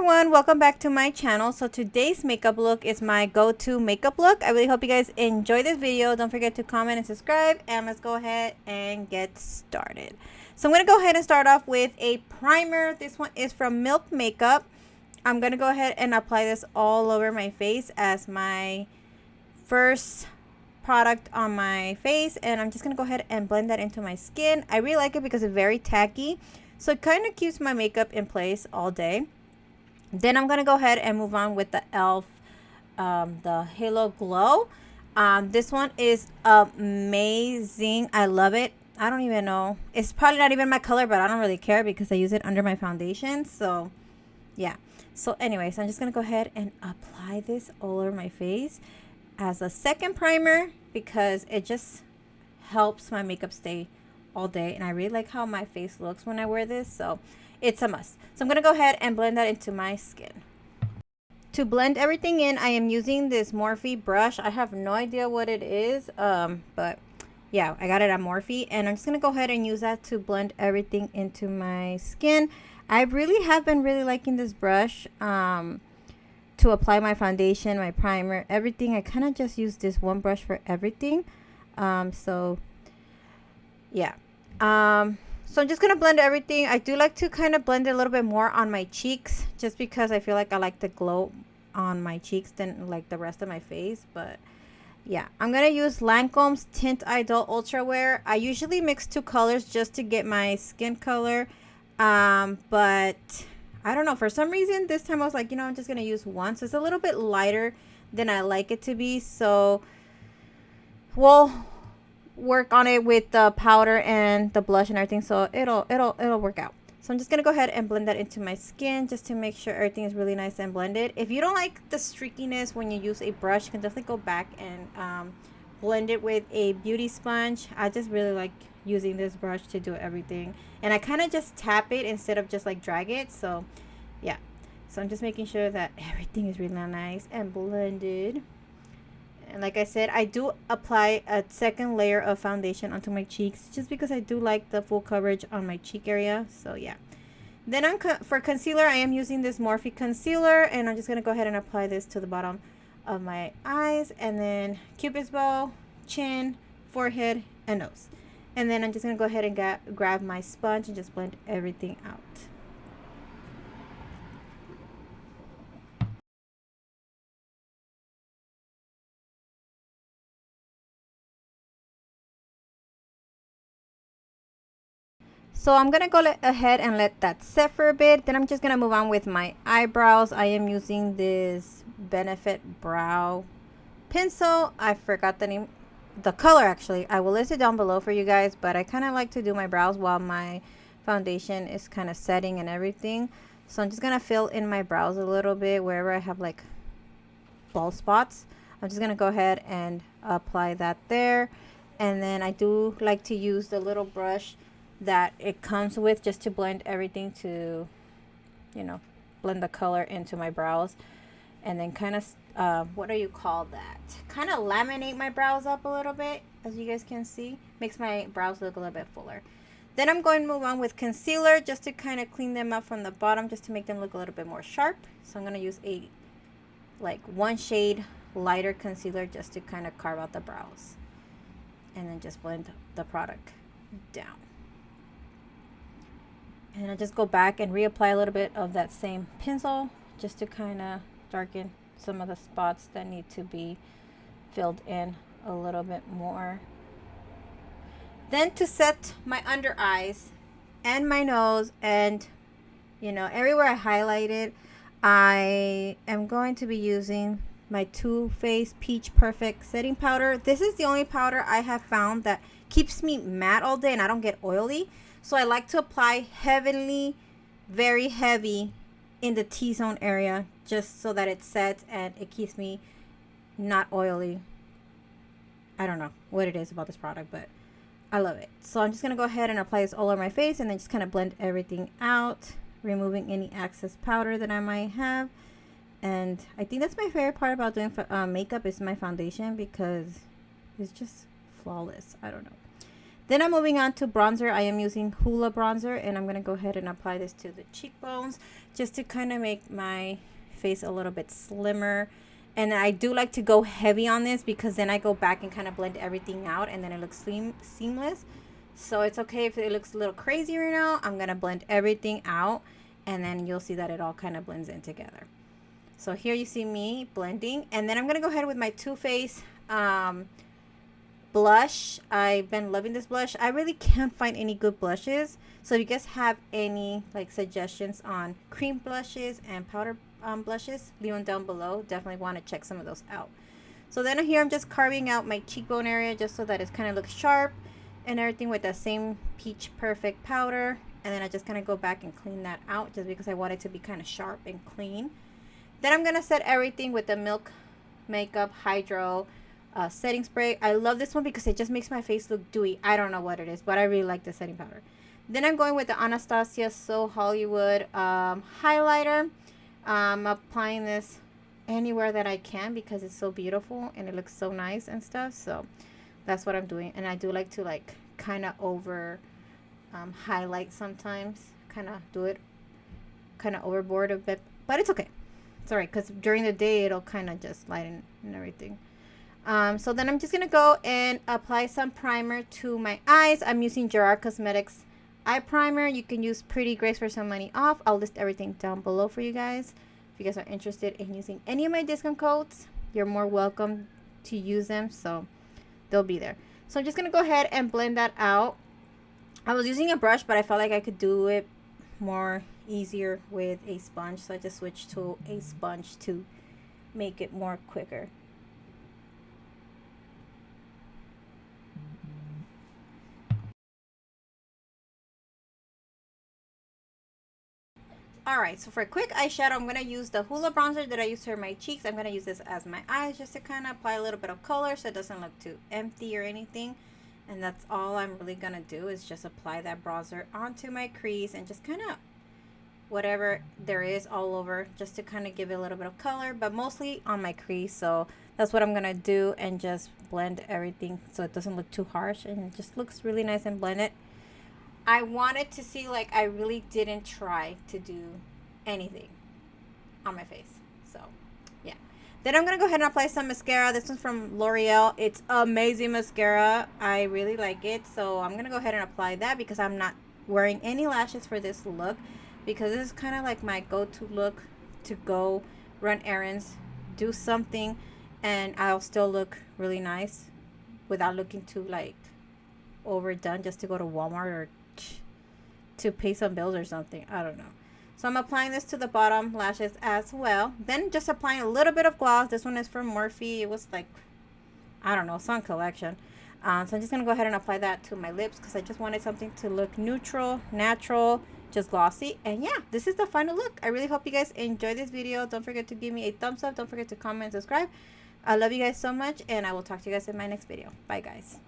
everyone, welcome back to my channel. So today's makeup look is my go-to makeup look. I really hope you guys enjoy this video. Don't forget to comment and subscribe, and let's go ahead and get started. So I'm going to go ahead and start off with a primer. This one is from Milk Makeup. I'm going to go ahead and apply this all over my face as my first product on my face, and I'm just going to go ahead and blend that into my skin. I really like it because it's very tacky, so it kind of keeps my makeup in place all day. Then I'm going to go ahead and move on with the e.l.f. The Halo Glow. This one is amazing. I love it. I don't even know. It's probably not even my color, but I don't really care because I use it under my foundation. So, yeah. So, anyways, I'm just going to go ahead and apply this all over my face as a second primer because it just helps my makeup stay all day. And I really like how my face looks when I wear this. So, it's a must. So I'm going to go ahead and blend that into my skin. To blend everything in, I am using this Morphe brush. I have no idea what it is, but yeah, I got it at Morphe. And I'm just going to go ahead and use that to blend everything into my skin. I really have been really liking this brush to apply my foundation, my primer, everything. I kind of just use this one brush for everything. So yeah. So I'm just going to blend everything. I do like to kind of blend it a little bit more on my cheeks just because I feel like I like the glow on my cheeks than like the rest of my face. But yeah, I'm going to use Lancome's Tint Idol Ultra Wear. I usually mix two colors just to get my skin color. But I don't know. For some reason, this time I was like, you know, I'm just going to use one. So it's a little bit lighter than I like it to be. So we'll work on it with the powder and the blush and everything, so it'll work out. So I'm just gonna go ahead and blend that into my skin just to make sure everything is really nice and blended. If you don't like the streakiness when you use a brush, you can definitely go back and blend it with a beauty sponge. I just really like using this brush to do everything, and I kind of just tap it instead of just like drag it. So yeah, so I'm just making sure that everything is really nice and blended. And like I said, I do apply a second layer of foundation onto my cheeks just because I do like the full coverage on my cheek area. So yeah. Then for concealer, I am using this Morphe concealer, and I'm just going to go ahead and apply this to the bottom of my eyes, and then Cupid's bow, chin, forehead, and nose. And then I'm just going to go ahead and grab my sponge and just blend everything out. So I'm going to go ahead and let that set for a bit. Then I'm just going to move on with my eyebrows. I am using this Benefit Brow Pencil. I forgot the name, the color actually. I will list it down below for you guys, but I kind of like to do my brows while my foundation is kind of setting and everything. So I'm just going to fill in my brows a little bit wherever I have like bald spots. I'm just going to go ahead and apply that there. And then I do like to use the little brush that it comes with just to blend everything to, you know, blend the color into my brows, and then kind of what do you call that, kind of laminate my brows up a little bit. As you guys can see, makes my brows look a little bit fuller. Then I'm going to move on with concealer just to kind of clean them up from the bottom, just to make them look a little bit more sharp. So I'm going to use a like one shade lighter concealer just to kind of carve out the brows, and then just blend the product down. And I just go back and reapply a little bit of that same pencil just to kind of darken some of the spots that need to be filled in a little bit more. Then to set my under eyes and my nose and, you know, everywhere I highlighted, I am going to be using my Too Faced Peach Perfect Setting Powder. This is the only powder I have found that keeps me matte all day and I don't get oily. So I like to apply heavily, very heavy in the T-zone area just so that it sets and it keeps me not oily. I don't know what it is about this product, but I love it. So I'm just going to go ahead and apply this all over my face and then just kind of blend everything out, removing any excess powder that I might have. And I think that's my favorite part about doing makeup is my foundation because it's just flawless. I don't know. Then I'm moving on to bronzer. I am using Hoola bronzer, and I'm going to go ahead and apply this to the cheekbones just to kind of make my face a little bit slimmer. And I do like to go heavy on this because then I go back and kind of blend everything out, and then it looks seamless. So it's okay if it looks a little crazy right now. I'm going to blend everything out, and then you'll see that it all kind of blends in together. So here you see me blending, and then I'm going to go ahead with my Too Faced blush. I've been loving this blush. I really can't find any good blushes, so if you guys have any like suggestions on cream blushes and powder blushes, leave them down below. Definitely want to check some of those out. So then here I'm just carving out my cheekbone area just so that it kind of looks sharp and everything with that same Peach Perfect powder. And then I just kind of go back and clean that out just because I want it to be kind of sharp and clean. Then I'm going to set everything with the Milk Makeup Hydro setting spray. I love this one because it just makes my face look dewy. I don't know what it is, but I really like the setting powder. Then I'm going with the Anastasia So Hollywood highlighter. I'm applying this anywhere that I can because it's so beautiful and it looks so nice and stuff. So that's what I'm doing. And I do like to like kind of over highlight sometimes, kind of do it kind of overboard a bit, but it's okay. It's alright because during the day it'll kind of just lighten and everything. So then I'm just going to go and apply some primer to my eyes. I'm using Gerard Cosmetics eye primer. You can use PrettyLilMzGrace for some money off. I'll list everything down below for you guys. If you guys are interested in using any of my discount codes, you're more welcome to use them. So they'll be there. So I'm just going to go ahead and blend that out. I was using a brush, but I felt like I could do it more easier with a sponge. So I just switched to a sponge to make it more quicker. Alright, so for a quick eyeshadow, I'm going to use the Hoola bronzer that I used for my cheeks. I'm going to use this as my eyes just to kind of apply a little bit of color so it doesn't look too empty or anything. And that's all I'm really going to do is just apply that bronzer onto my crease and just kind of whatever there is all over just to kind of give it a little bit of color, but mostly on my crease. So that's what I'm going to do and just blend everything so it doesn't look too harsh and it just looks really nice and blended. I wanted to see like I really didn't try to do anything on my face. So yeah. Then I'm going to go ahead and apply some mascara. This one's from L'Oreal. It's amazing mascara. I really like it. So I'm going to go ahead and apply that because I'm not wearing any lashes for this look. Because this is kind of like my go-to look to go run errands, do something, and I'll still look really nice without looking too like overdone just to go to Walmart or to pay some bills or something. I don't know. So I'm applying this to the bottom lashes as well. Then just applying a little bit of gloss. This one is from Morphe. It was like, I don't know, some collection. So I'm just going to go ahead and apply that to my lips because I just wanted something to look neutral, natural, just glossy. And yeah, this is the final look. I really hope you guys enjoyed this video. Don't forget to give me a thumbs up. Don't forget to comment and subscribe. I love you guys so much, and I will talk to you guys in my next video. Bye, guys.